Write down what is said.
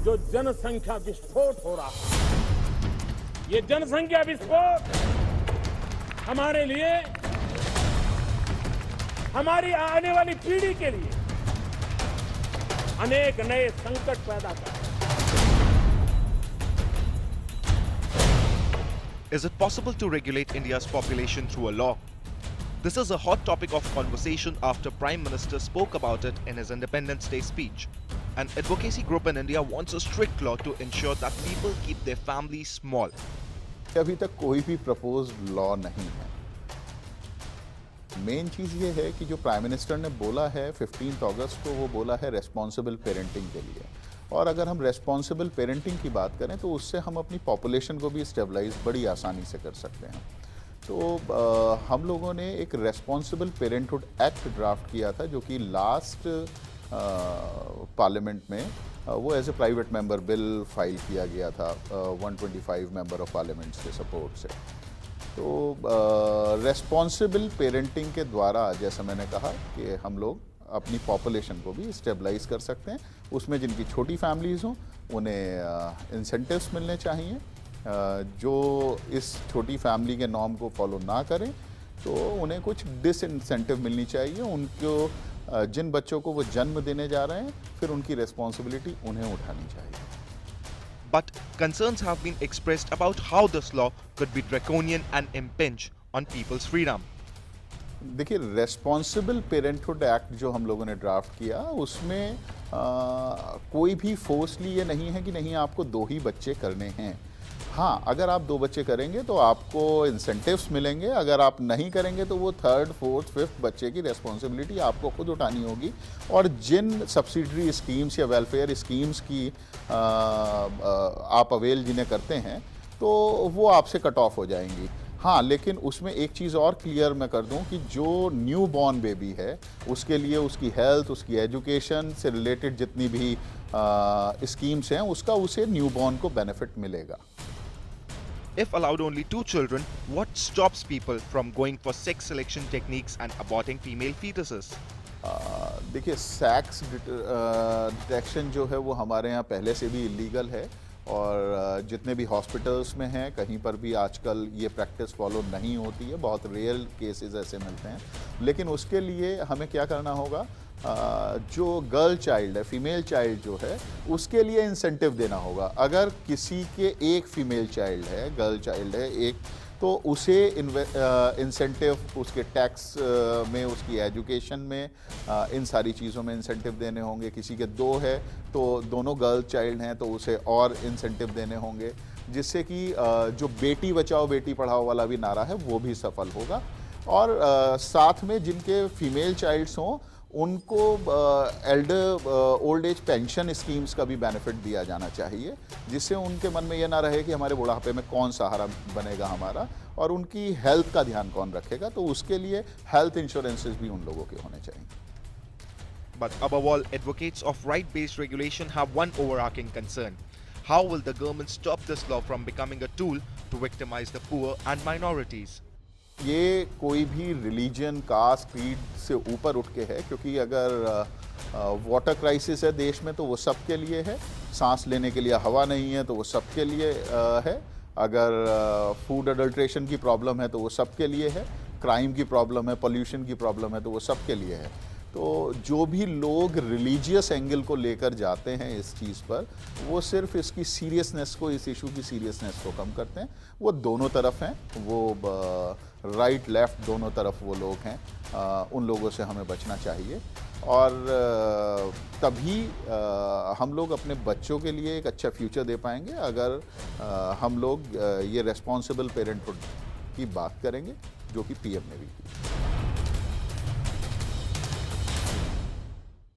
जो जनसंख्या विस्फोट हो रहा है, ये जनसंख्या विस्फोट हमारे लिए, हमारी आने वाली पीढ़ी के लिए अनेक नए संकट पैदा कर रहा है। Is it possible to regulate India's population through a law? This is a hot topic of conversation after Prime Minister spoke about it in his Independence Day speech. An advocacy group in India wants a strict law to ensure that people keep their families small. अभी तक कोई भी proposed law नहीं है। Main चीज़ ये है कि जो प्राइम मिनिस्टर ने बोला है 15 अगस्त को, वो बोला है रेस्पॉन्सिबल पेरेंटिंग के लिए। और अगर हम रेस्पॉन्सिबल पेरेंटिंग की बात करें तो उससे हम अपनी पॉपुलेशन को भी स्टेबलाइज बड़ी आसानी से कर सकते हैं। तो हम लोगों ने एक रेस्पॉन्सिबल पेरेंटहुड एक्ट ड्राफ्ट किया था, जो कि लास्ट पार्लियामेंट में वो as a private member bill file किया गया था 125 मेंबर ऑफ पार्लियामेंट के सपोर्ट से। तो रेस्पॉन्सिबल पेरेंटिंग के द्वारा, जैसा मैंने कहा, कि हम लोग अपनी पॉपुलेशन को भी स्टेबलाइज कर सकते हैं। उसमें जिनकी छोटी फैमिलीज़ हों उन्हें इंसेंटिव्स मिलने चाहिए। जो इस छोटी फैमिली के नॉर्म को फॉलो ना करें तो उन्हें कुछ डिसइंसेंटिव मिलनी चाहिए। उनको जिन बच्चों को वो जन्म देने जा रहे हैं, फिर उनकी रिस्पॉन्सिबिलिटी उन्हें उठानी चाहिए। But concerns have been expressed about how this law could be draconian and impinge on people's freedom. देखिए, रेस्पॉन्सिबल पेरेंटहुड एक्ट जो हम लोगों ने ड्राफ्ट किया, उसमें कोई भी फोर्सली ये नहीं है कि नहीं आपको 2 ही बच्चे करने हैं। हाँ, अगर आप 2 बच्चे करेंगे तो आपको इंसेंटिव्स मिलेंगे। अगर आप नहीं करेंगे तो वो 3rd, 4th, 5th बच्चे की रेस्पॉन्सिबिलिटी आपको खुद उठानी होगी। और जिन सब्सिडरी स्कीम्स या वेलफेयर स्कीम्स की आप अवेल जिन्हें करते हैं, तो वो आपसे कट ऑफ हो जाएंगी। हाँ, लेकिन उसमें एक चीज़ और क्लियर मैं कर दूं कि जो न्यू बॉर्न बेबी है, उसके लिए उसकी हेल्थ, उसकी एजुकेशन से रिलेटेड जितनी भी स्कीम्स हैं, उसका उसे न्यू बॉर्न को बेनिफिट मिलेगा। If allowed only 2 children, what stops people from going for sex selection techniques and aborting female fetuses? देखिए, सेक्स डिटेक्शन जो है वो हमारे यहाँ पहले से भी इलीगल है। और जितने भी हॉस्पिटल्स में हैं, कहीं पर भी आजकल ये प्रैक्टिस फॉलो नहीं होती है। बहुत रेयर केसेस ऐसे मिलते हैं। लेकिन उसके लिए हमें क्या करना होगा, जो गर्ल चाइल्ड है, फीमेल चाइल्ड जो है, उसके लिए इंसेंटिव देना होगा। अगर किसी के एक फीमेल चाइल्ड है, गर्ल चाइल्ड है एक, तो उसे इंसेंटिव उसके टैक्स में, उसकी एजुकेशन में, इन सारी चीज़ों में इंसेंटिव देने होंगे। किसी के 2 है तो दोनों गर्ल चाइल्ड हैं तो उसे और इंसेंटिव देने होंगे, जिससे कि जो बेटी बचाओ बेटी पढ़ाओ वाला भी नारा है वो भी सफल होगा। और साथ में जिनके फीमेल चाइल्ड्स हों, उनको ओल्ड एज पेंशन स्कीम्स का भी बेनिफिट दिया जाना चाहिए, जिससे उनके मन में ये ना रहे कि हमारे बुढ़ापे में कौन सहारा बनेगा हमारा, और उनकी हेल्थ का ध्यान कौन रखेगा। तो उसके लिए हेल्थ इंश्योरेंसेस भी उन लोगों के होने चाहिए। But above all, advocates of right-based regulation have one overarching concern. How will the government stop this law from becoming a tool to victimize the poor and minorities? ये कोई भी रिलीजन, कास्ट, क्रीड से ऊपर उठ के है, क्योंकि अगर वाटर क्राइसिस है देश में तो वो सबके लिए है। सांस लेने के लिए हवा नहीं है तो वो सबके लिए है। अगर फूड अडल्ट्रेशन की प्रॉब्लम है तो वो सबके लिए है। क्राइम की प्रॉब्लम है, पोल्यूशन की प्रॉब्लम है तो वो सबके लिए है। तो जो भी लोग रिलीजियस एंगल को लेकर जाते हैं इस चीज़ पर, वो सिर्फ इसकी सीरियसनेस को, इस इशू की सीरियसनेस को कम करते हैं। वो दोनों तरफ हैं, वो राइट लेफ्ट दोनों तरफ वो लोग हैं। उन लोगों से हमें बचना चाहिए। और तभी हम लोग अपने बच्चों के लिए एक अच्छा फ्यूचर दे पाएंगे, अगर हम लोग ये रेस्पॉन्सिबल पेरेंटहुड की बात करेंगे, जो कि पीएम ने भी की।